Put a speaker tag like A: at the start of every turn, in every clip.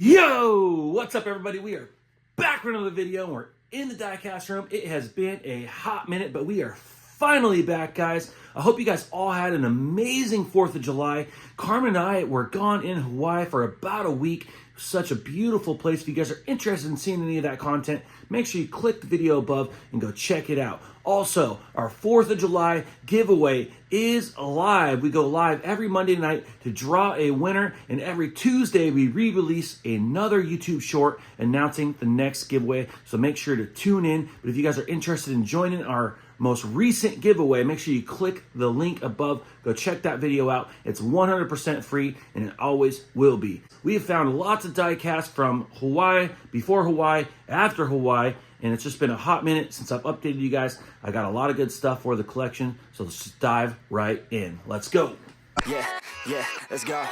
A: Yo, what's up everybody? We are back for another video and we're in the Diecast room. It has been a hot minute, but we are finally back, guys. I hope you guys all had an amazing 4th of July. Karmen and I were gone in Hawaii for about a week. Such a beautiful place. If you guys are interested in seeing any of that content, make sure you click the video above and go check it out. Also, our 4th of July giveaway is live. We go live every Monday night to draw a winner, and every Tuesday we re-release another YouTube short announcing the next giveaway. So make sure to tune in. But if you guys are interested in joining our most recent giveaway, make sure you click the link above. Go check that video out. It's 100% free, and it always will be. We have found lots of diecast from Hawaii, before Hawaii, after Hawaii, and it's just been a hot minute since I've updated you guys. I got a lot of good stuff for the collection, so let's just dive right in. Let's go.
B: Yeah, let's go.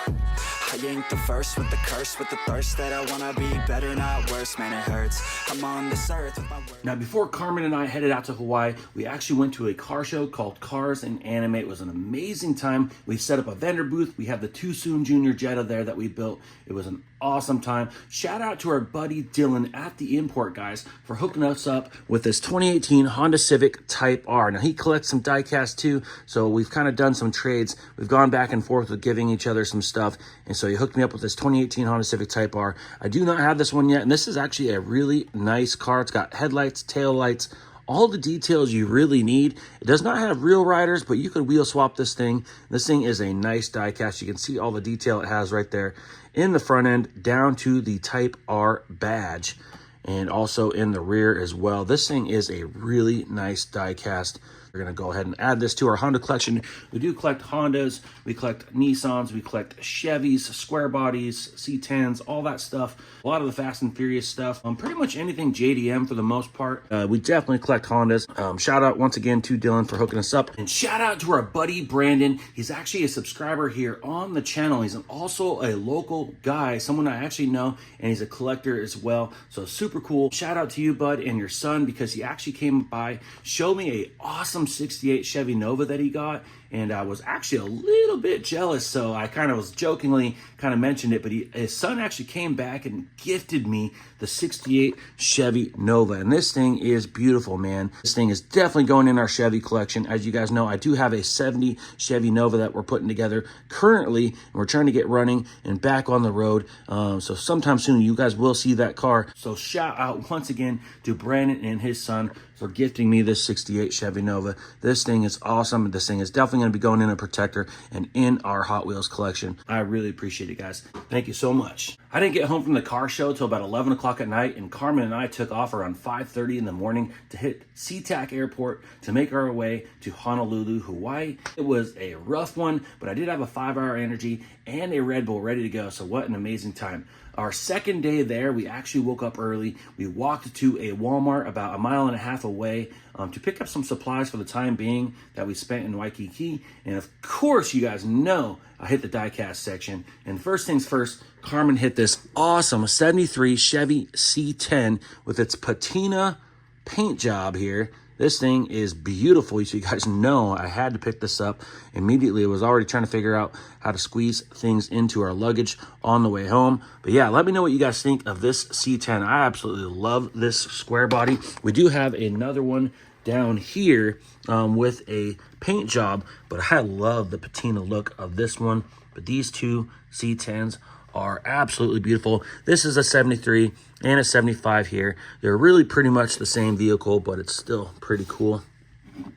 B: I ain't the first with the curse, with the thirst that I wanna be better, not worse, man, it hurts. I'm on this earth with my words.
A: Now, before Karmen and I headed out to Hawaii, we actually went to a car show called Cars and Anime. It was an amazing time. We set up a vendor booth. We have the Too Soon Junior Jetta there that we built. It was an awesome time. Shout out to our buddy Dylan at the Import Guys for hooking us up with this 2018 Honda Civic Type R. Now, he collects some diecast too, so we've kind of done some trades. We've gone back and forth with giving each other some stuff, and so he hooked me up with this 2018 Honda Civic Type R. I do not have this one yet, and this is actually a really nice car. It's got headlights, tail lights, all the details you really need. It does not have real riders, but you could wheel swap this thing. This thing is a nice diecast. You can see all the detail it has right there in the front end down to the Type R badge, and also in the rear as well. This thing is a really nice diecast. We're going to go ahead and add this to our Honda collection. We do collect Hondas, we collect Nissans, we collect Chevys, square bodies, C10s, all that stuff. A lot of the Fast and Furious stuff. Pretty much anything JDM for the most part. We definitely collect Hondas. Shout out once again to Dylan for hooking us up. And shout out to our buddy Brandon. He's actually a subscriber here on the channel. He's also a local guy, someone I actually know, and he's a collector as well. So super cool. Shout out to you, bud, and your son, because he actually came by, showed me a awesome 68 Chevy Nova that he got, and I was actually a little bit jealous, so I kind of was jokingly kind of mentioned it, but his son actually came back and gifted me the 68 Chevy Nova, and this thing is beautiful, man. This thing is definitely going in our Chevy collection. As you guys know, I do have a 70 Chevy Nova that we're putting together currently, and we're trying to get running and back on the road, so sometime soon you guys will see that car. So shout out once again to Brandon and his son for gifting me this 68 Chevy Nova. This thing is awesome. This thing is definitely going to be going in a protector and in our Hot Wheels collection. I really appreciate it, guys. Thank you so much. I didn't get home from the car show till about 11 o'clock at night, and Karmen and I took off around 5:30 in the morning to hit SeaTac Airport to make our way to Honolulu, Hawaii. It was a rough one, but I did have a 5-hour energy and a Red Bull ready to go, so what an amazing time. Our second day there, we actually woke up early. We walked to a Walmart about 1.5 miles away to pick up some supplies for the time being that we spent in Waikiki. And of course, you guys know I hit the diecast section. And first things first, Karmen hit this awesome 73 Chevy C10 with its patina paint job here. This thing is beautiful, so you guys know I had to pick this up immediately. I was already trying to figure out how to squeeze things into our luggage on the way home. But yeah, let me know what you guys think of this C10. I absolutely love this square body. We do have another one down here with a paint job, but I love the patina look of this one. But these two C10s are absolutely beautiful. This is a 73 and a 75 here. They're really pretty much the same vehicle, but it's still pretty cool.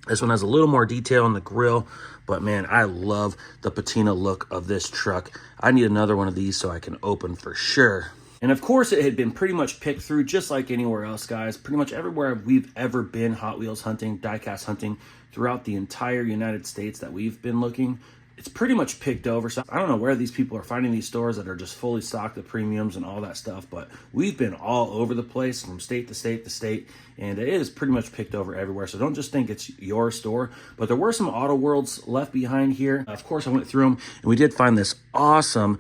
A: This one has a little more detail in the grille, but man, I love the patina look of this truck. I need another one of these so I can open for sure. And of course, it had been pretty much picked through just like anywhere else, guys. Pretty much everywhere we've ever been Hot Wheels hunting, diecast hunting throughout the entire United States that we've been looking, it's pretty much picked over. So I don't know where these people are finding these stores that are just fully stocked with premiums and all that stuff, but we've been all over the place from state to state to state, and it is pretty much picked over everywhere. So don't just think it's your store, but there were some Auto Worlds left behind here. Of course, I went through them, and we did find this awesome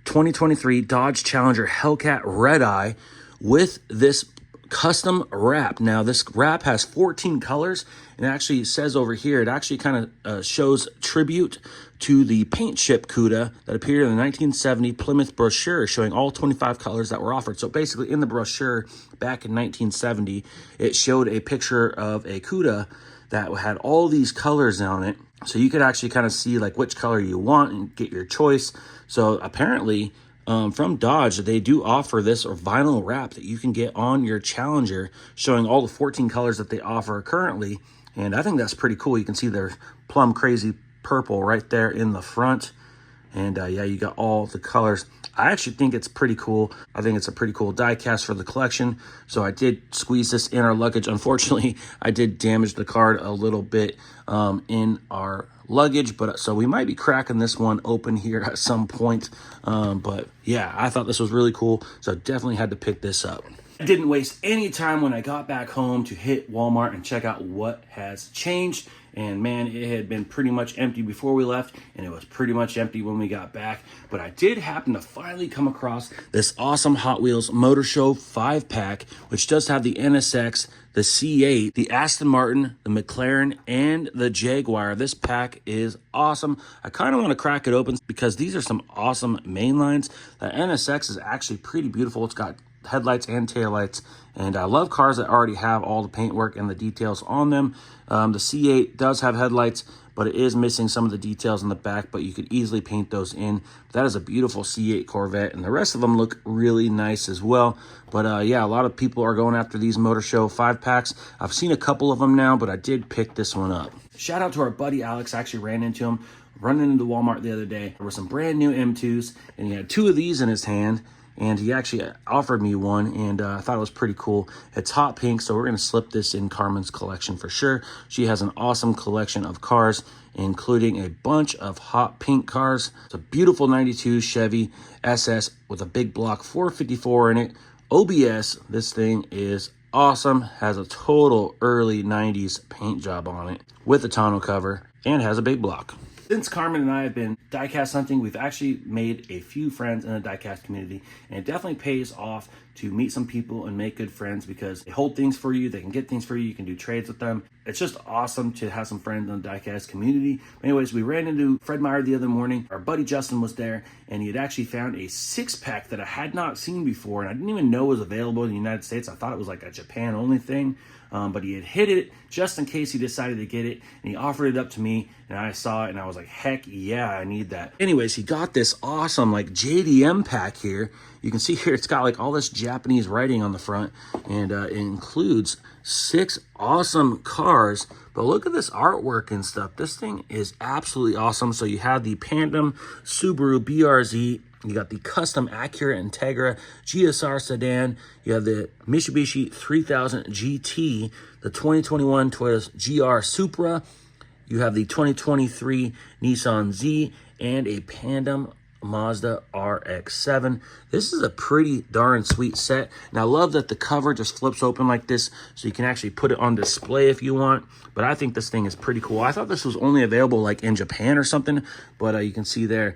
A: 2023 Dodge Challenger Hellcat Red Eye with this custom wrap. Now this wrap has 14 colors, and it actually says over here, it actually kind of shows tribute to the paint chip CUDA that appeared in the 1970 Plymouth brochure showing all 25 colors that were offered. So basically in the brochure back in 1970, it showed a picture of a CUDA that had all these colors on it. So you could actually kind of see like which color you want and get your choice. So apparently from Dodge, they do offer this or vinyl wrap that you can get on your Challenger showing all the 14 colors that they offer currently. And I think that's pretty cool. You can see there's plum crazy purple right there in the front. And yeah, you got all the colors. I actually think it's pretty cool. I think it's a pretty cool diecast for the collection. So I did squeeze this in our luggage. Unfortunately, I did damage the card a little bit in our luggage, but so we might be cracking this one open here at some point. But yeah, I thought this was really cool. So definitely had to pick this up. I didn't waste any time when I got back home to hit Walmart and check out what has changed. And man, it had been pretty much empty before we left, and it was pretty much empty when we got back. But I did happen to finally come across this awesome Hot Wheels Motor Show 5-pack, which does have the NSX, the C8, the Aston Martin, the McLaren, and the Jaguar. This pack is awesome. I kind of want to crack it open because these are some awesome mainlines. The NSX is actually pretty beautiful. It's got headlights and taillights, and I love cars that already have all the paintwork and the details on them. The C8 does have headlights, but it is missing some of the details in the back, but you could easily paint those in. That is a beautiful C8 Corvette, and the rest of them look really nice as well. But yeah, a lot of people are going after these Motor Show 5-packs. I've seen a couple of them now, but I did pick this one up. Shout out to our buddy Alex. I actually ran into him running into Walmart the other day. There were some brand new M2s, and he had 2 of these in his hand. And he actually offered me one, and I thought it was pretty cool. It's hot pink, so we're going to slip this in Karmen's collection for sure. She has an awesome collection of cars, including a bunch of hot pink cars. It's a beautiful 92 Chevy SS with a big block 454 in it. OBS, this thing is awesome. Has a total early 90s paint job on it with a tonneau cover and has a big block. Since Karmen and I have been diecast hunting, we've actually made a few friends in the diecast community, and it definitely pays off to meet some people and make good friends because they hold things for you, they can get things for you, you can do trades with them. It's just awesome to have some friends in the diecast community. Anyways, we ran into Fred Meyer the other morning. Our buddy Justin was there, and he had actually found a 6-pack that I had not seen before, and I didn't even know was available in the United States. I thought it was like a Japan only thing. But he had hit it just in case he decided to get it, and he offered it up to me, and I saw it and I was like, heck yeah, I need that. Anyways, he got this awesome like JDM pack here. You can see here it's got like all this Japanese writing on the front, and it includes 6 awesome cars. But look at this artwork and stuff. This thing is absolutely awesome. So you have the Pandem Subaru BRZ. You got the custom Acura Integra GSR sedan. You have the Mitsubishi 3000 GT, the 2021 Toyota GR Supra. You have the 2023 Nissan Z and a Pandem Mazda RX-7. This is a pretty darn sweet set, and I love that the cover just flips open like this, so you can actually put it on display if you want. But I think this thing is pretty cool. I thought this was only available like in Japan or something, but you can see there,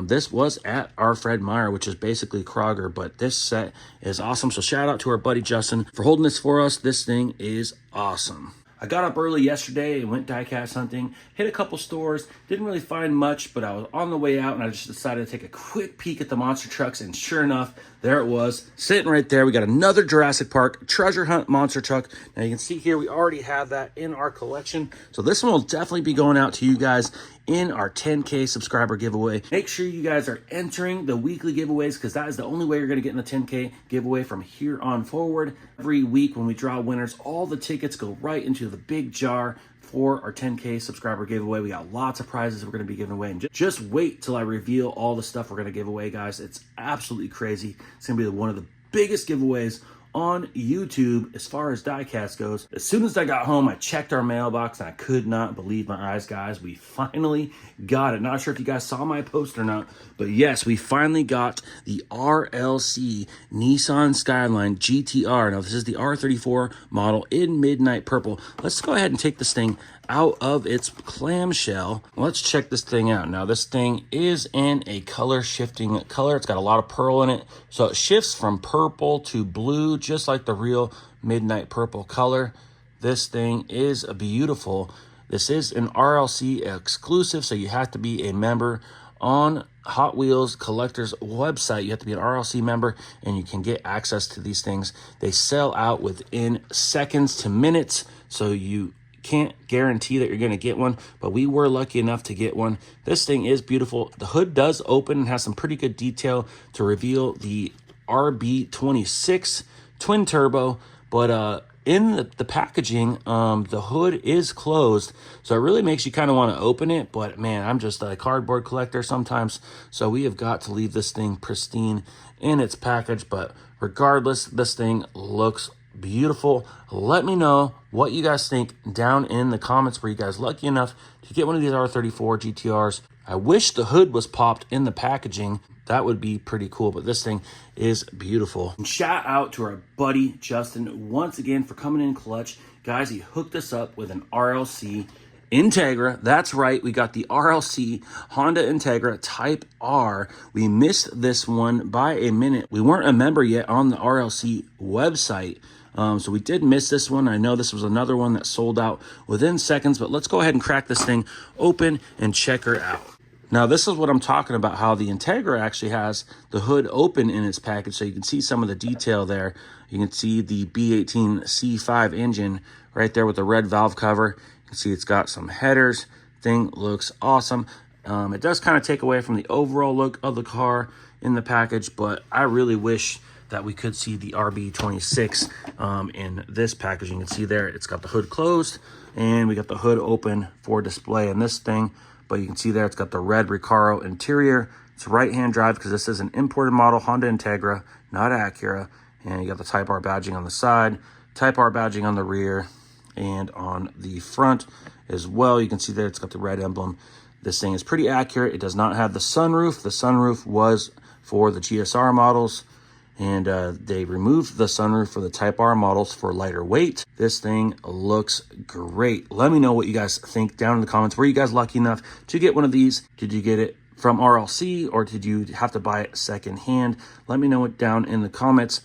A: this was at our Fred Meyer, which is basically Kroger, but this set is awesome. So shout out to our buddy Justin for holding this for us. This thing is awesome. I got up early yesterday and went diecast hunting, hit a couple stores, didn't really find much, but I was on the way out and I just decided to take a quick peek at the monster trucks, and sure enough, there it was, sitting right there. We got another Jurassic Park treasure hunt monster truck. Now you can see here, we already have that in our collection, so this one will definitely be going out to you guys in our 10K subscriber giveaway. Make sure you guys are entering the weekly giveaways because that is the only way you're going to get in the 10K giveaway from here on forward. Every week when we draw winners, all the tickets go right into the big jar for our 10K subscriber giveaway. We got lots of prizes we're going to be giving away. And just wait till I reveal all the stuff we're going to give away, guys. It's absolutely crazy. It's going to be one of the biggest giveaways on YouTube as far as diecast goes. As soon as I got home, I checked our mailbox and I could not believe my eyes, guys. We finally got it. Not sure if you guys saw my post or not, but yes, we finally got the RLC Nissan Skyline GTR. Now this is the R34 model in midnight purple. Let's go ahead and take this thing out of its clamshell. Let's check this thing out. Now this thing is in a color shifting color. It's got a lot of pearl in it, so it shifts from purple to blue just like the real midnight purple color. This thing is beautiful. This is an RLC exclusive, so you have to be a member on Hot Wheels Collector's website. You have to be an RLC member, and you can get access to these things. They sell out within seconds to minutes, so you can't guarantee that you're going to get one, but we were lucky enough to get one. This thing is beautiful. The hood does open and has some pretty good detail to reveal the RB26 twin turbo, but in the packaging, the hood is closed, so it really makes you kind of want to open it. But man, I'm just a cardboard collector sometimes, so we have got to leave this thing pristine in its package. But regardless, this thing looks beautiful. Let me know what you guys think down in the comments. Were you guys lucky enough to get one of these R34 GTRs? I wish the hood was popped in the packaging. That would be pretty cool, but this thing is beautiful. And shout out to our buddy Justin once again for coming in clutch. Guys, he hooked us up with an RLC Integra. That's right, we got the RLC Honda Integra Type R. We missed this one by a minute. We weren't a member yet on the RLC website, so we did miss this one. I know this was another one that sold out within seconds, but let's go ahead and crack this thing open and check her out. Now, this is what I'm talking about, how the Integra actually has the hood open in its package, so you can see some of the detail there. You can see the B18 C5 engine right there with the red valve cover. You can see it's got some headers. Thing looks awesome. It does kind of take away from the overall look of the car in the package, but I really wish that we could see the RB26 in this package. You can see there, it's got the hood closed, and we got the hood open for display in this thing. But you can see there, it's got the red Recaro interior. It's right-hand drive because this is an imported model Honda Integra, not Acura. And you got the Type R badging on the side, Type R badging on the rear, and on the front as well. You can see there, it's got the red emblem. This thing is pretty accurate. It does not have the sunroof. The sunroof was for the GSR models, and they removed the sunroof for the Type R models for lighter weight. This thing looks great. Let me know what you guys think down in the comments. Were you guys lucky enough to get one of these? Did you get it from RLC, or did you have to buy it secondhand? Let me know it down in the comments.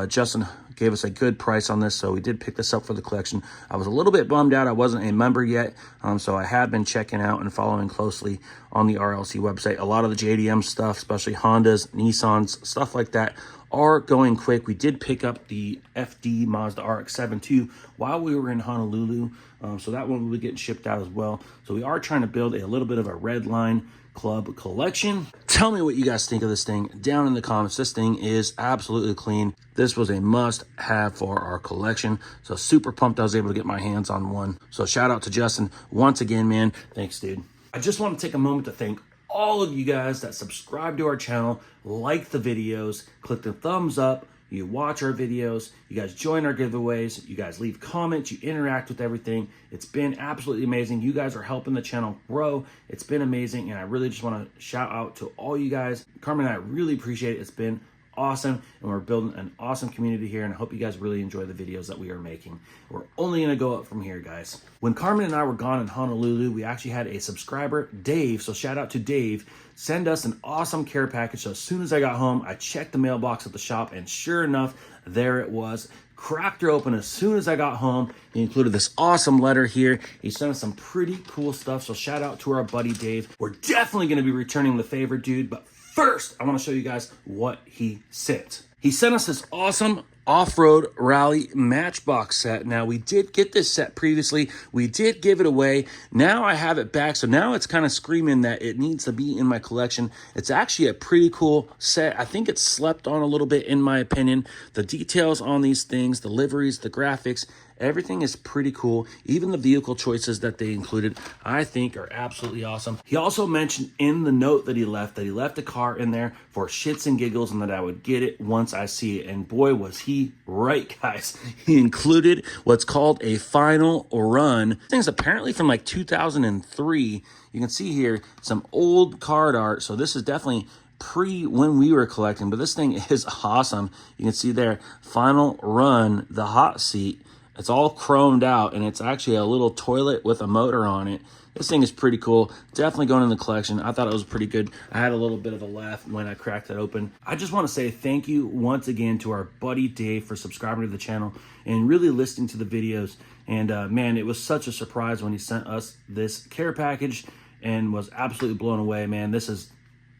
A: Justin gave us a good price on this, so we did pick this up for the collection. I was a little bit bummed out I wasn't a member yet, so I have been checking out and following closely on the RLC website. A lot of the JDM stuff, especially Hondas, Nissans, stuff like that, are going quick. We did pick up the FD Mazda RX-7 too while we were in Honolulu, so that one will be getting shipped out as well. So we are trying to build a little bit of a red line club collection. Tell me what you guys think of this thing down in the comments. This thing is absolutely clean. This was a must have for our collection, so super pumped I was able to get my hands on one. So shout out to Justin once again, man. Thanks, dude. I just want to take a moment to thank all of you guys that subscribe to our channel, like the videos, click the thumbs up, you watch our videos, you guys join our giveaways, you guys leave comments, you interact with everything. It's been absolutely amazing. You guys are helping the channel grow. It's been amazing, and I really just want to shout out to all you guys. Karmen and I really appreciate it. It's been awesome, and we're building an awesome community here, and I hope you guys really enjoy the videos that we are making. We're only going to go up from here, guys. When Karmen and I were gone in Honolulu, we actually had a subscriber, Dave, so shout out to Dave, send us an awesome care package. So as soon as I got home, I checked the mailbox at the shop, and sure enough, there it was. Cracked her open as soon as I got home. He included this awesome letter here. He sent us some pretty cool stuff, so shout out to our buddy Dave. We're definitely going to be returning the favor, dude, but first, I want to show you guys what he sent. He sent us this awesome off-road rally matchbox set. Now, we did get this set previously. We did give it away. Now I have it back, so now it's kind of screaming that it needs to be in my collection. It's actually a pretty cool set. I think it's slept on a little bit, in my opinion. The details on these things, the liveries, the graphics, everything is pretty cool. Even the vehicle choices that they included, I think, are absolutely awesome. He also mentioned in the note that he left the car in there for shits and giggles, and that I would get it once I see it. And boy, was he right, guys. He included what's called a final run. This thing's apparently from like 2003. You can see here some old card art. So this is definitely pre when we were collecting, but this thing is awesome. You can see there, final run, the hot seat. It's all chromed out, and it's actually a little toilet with a motor on it. This thing is pretty cool. Definitely going in the collection. I thought it was pretty good. I had a little bit of a laugh when I cracked it open. I just want to say thank you once again to our buddy Dave for subscribing to the channel and really listening to the videos. And man, it was such a surprise when he sent us this care package and was absolutely blown away, man. This is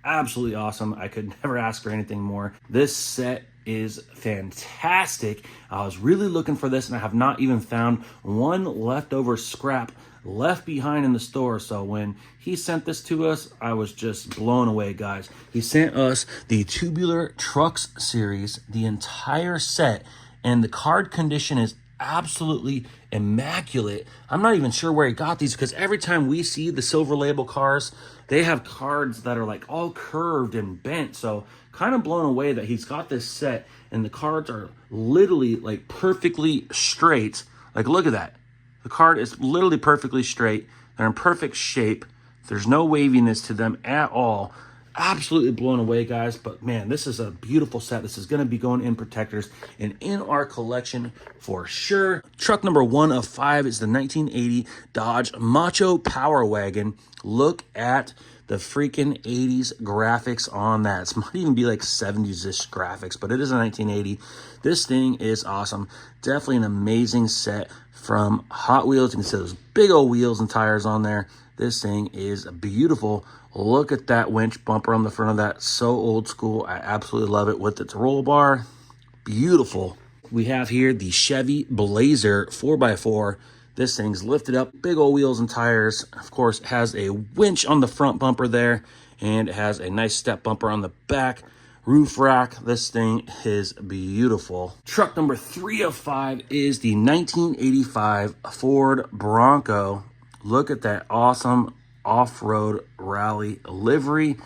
A: absolutely awesome. I could never ask for anything more. This set is fantastic. I was really looking for this, and I have not even found one leftover scrap left behind in the store. So when he sent this to us, I was just blown away, guys. He sent us the Tubular Trucks series, the entire set, and the card condition is absolutely immaculate. I'm not even sure where he got these, because every time we see the Silver Label cars, they have cards that are like all curved and bent. So kind of blown away that he's got this set and the cards are literally like perfectly straight. Like, look at that. The card is literally perfectly straight. They're in perfect shape. There's no waviness to them at all. Absolutely blown away, guys. But man, this is a beautiful set. This is going to be going in protectors and in our collection for sure. Truck number 1 of 5 is the 1980 Dodge Macho Power Wagon. Look at the freaking 80s graphics on that. It might even be like 70s-ish graphics, but it is a 1980. This thing is awesome. Definitely an amazing set from Hot Wheels. You can see those big old wheels and tires on there. This thing is beautiful. Look at that winch bumper on the front of that. So old school. I absolutely love it with its roll bar. Beautiful. We have here the Chevy Blazer 4x4. This thing's lifted up, big old wheels and tires. Of course, it has a winch on the front bumper there, and it has a nice step bumper on the back. Roof rack. This thing is beautiful. Truck number 3 of 5 is the 1985 Ford Bronco. Look at that awesome off-road rally livery.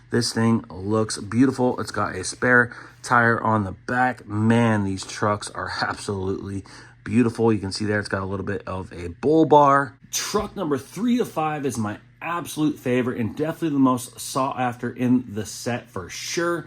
A: This thing looks beautiful. It's got a spare tire on the back. Man, these trucks are absolutely beautiful. You can see there it's got a little bit of a bull bar. Truck number 3 of 5 is my absolute favorite and definitely the most sought after in the set for sure.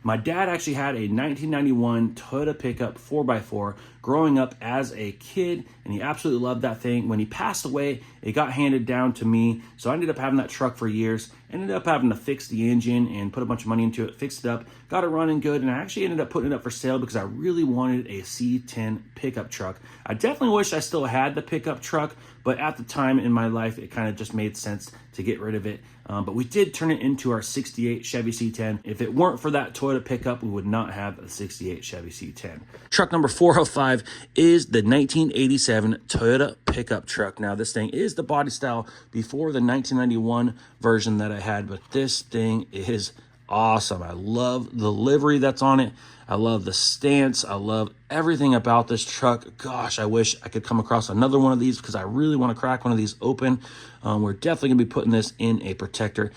A: My dad actually had a 1991 Toyota pickup 4x4 growing up as a kid, and he absolutely loved that thing. When he passed away, it got handed down to me, so I ended up having that truck for years. Ended up having to fix the engine and put a bunch of money into it, fixed it up, got it running good, and I actually ended up putting it up for sale because I really wanted a C10 pickup truck. I definitely wish I still had the pickup truck, but at the time in my life, it kind of just made sense to get rid of it. But we did turn it into our 68 Chevy C10. If it weren't for that Toyota pickup, we would not have a 68 Chevy C10. Truck number 4 of 5 is the 1987 Toyota pickup truck. Now, this thing is the body style before the 1991 version that I had, but this thing is awesome. I love the livery that's on it. I love the stance. I love everything about this truck. Gosh, I wish I could come across another one of these because I really want to crack one of these open. We're definitely going to be putting this in a protector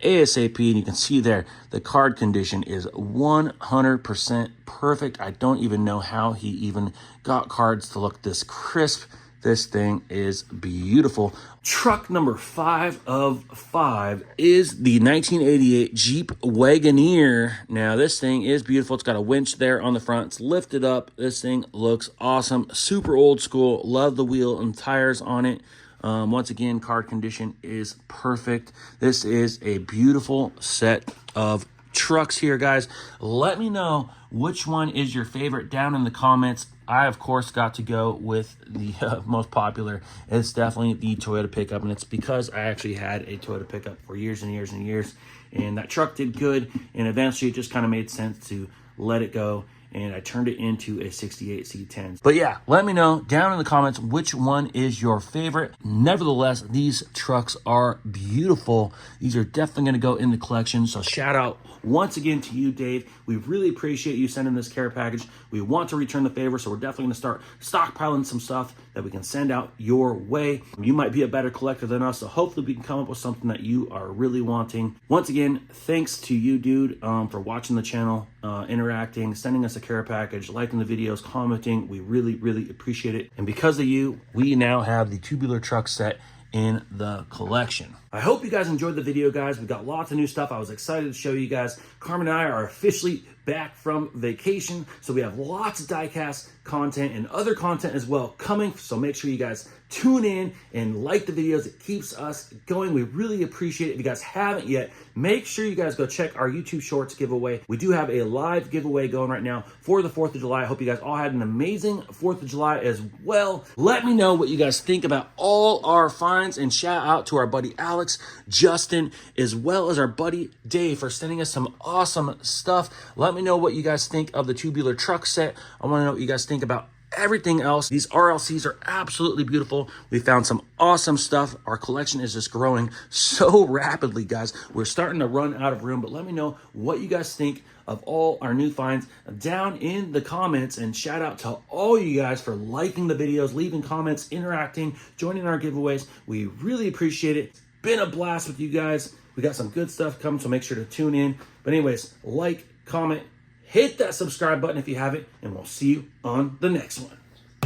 A: ASAP, and you can see there the card condition is 100% perfect. I don't even know how he even got cards to look this crisp. This thing is beautiful. Truck number 5 of 5 is the 1988 Jeep Wagoneer. Now, this thing is beautiful. It's got a winch there on the front. It's lifted up. This thing looks awesome. Super old school. Love the wheel and tires on it. Once again, card condition is perfect. This is a beautiful set of trucks here, guys. Let me know which one is your favorite down in the comments. I, of course, got to go with the most popular. It's definitely the Toyota pickup, and it's because I actually had a Toyota pickup for years and years and years, and that truck did good, and eventually it just kind of made sense to let it go, and I turned it into a 68 C10. But yeah, let me know down in the comments which one is your favorite. Nevertheless, these trucks are beautiful. These are definitely going to go in the collection, so shout out once again to you, Dave. We really appreciate you sending this care package. We want to return the favor, so we're definitely going to start stockpiling some stuff that we can send out your way. You might be a better collector than us, so hopefully we can come up with something that you are really wanting. Once again, thanks to you, dude, for watching the channel, interacting, sending us a care package, liking the videos, commenting. We really, really appreciate it. And because of you, we now have the Tubular truck set in the collection. I hope you guys enjoyed the video, guys. We got lots of new stuff. I was excited to show you guys. Karmen and I are officially back from vacation. So we have lots of diecast content and other content as well coming. So make sure you guys tune in and like the videos. It keeps us going. We really appreciate it. If you guys haven't yet, make sure you guys go check our YouTube Shorts giveaway. We do have a live giveaway going right now for the 4th of July. I hope you guys all had an amazing 4th of July as well. Let me know what you guys think about all our finds, and shout out to our buddy Alex, Justin, as well as our buddy Dave for sending us some awesome stuff. Let me know what you guys think of the Tubular truck set. I want to know what you guys think about everything else. These RLCs are absolutely beautiful. We found some awesome stuff. Our collection is just growing so rapidly, guys. We're starting to run out of room, but let me know what you guys think of all our new finds down in the comments. And shout out to all you guys for liking the videos, leaving comments, interacting, joining our giveaways. We really appreciate it. It's been a blast with you guys. We got some good stuff coming, so make sure to tune in. But anyways, like, comment, hit that subscribe button if you haven't, and we'll see you on the next one.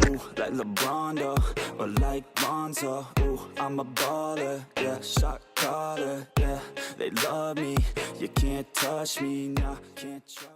B: Ooh, like LeBron, though, or like Bonzo. Ooh, I'm a baller, yeah, shot caller, yeah. They love me, you can't touch me, nah, can't trust.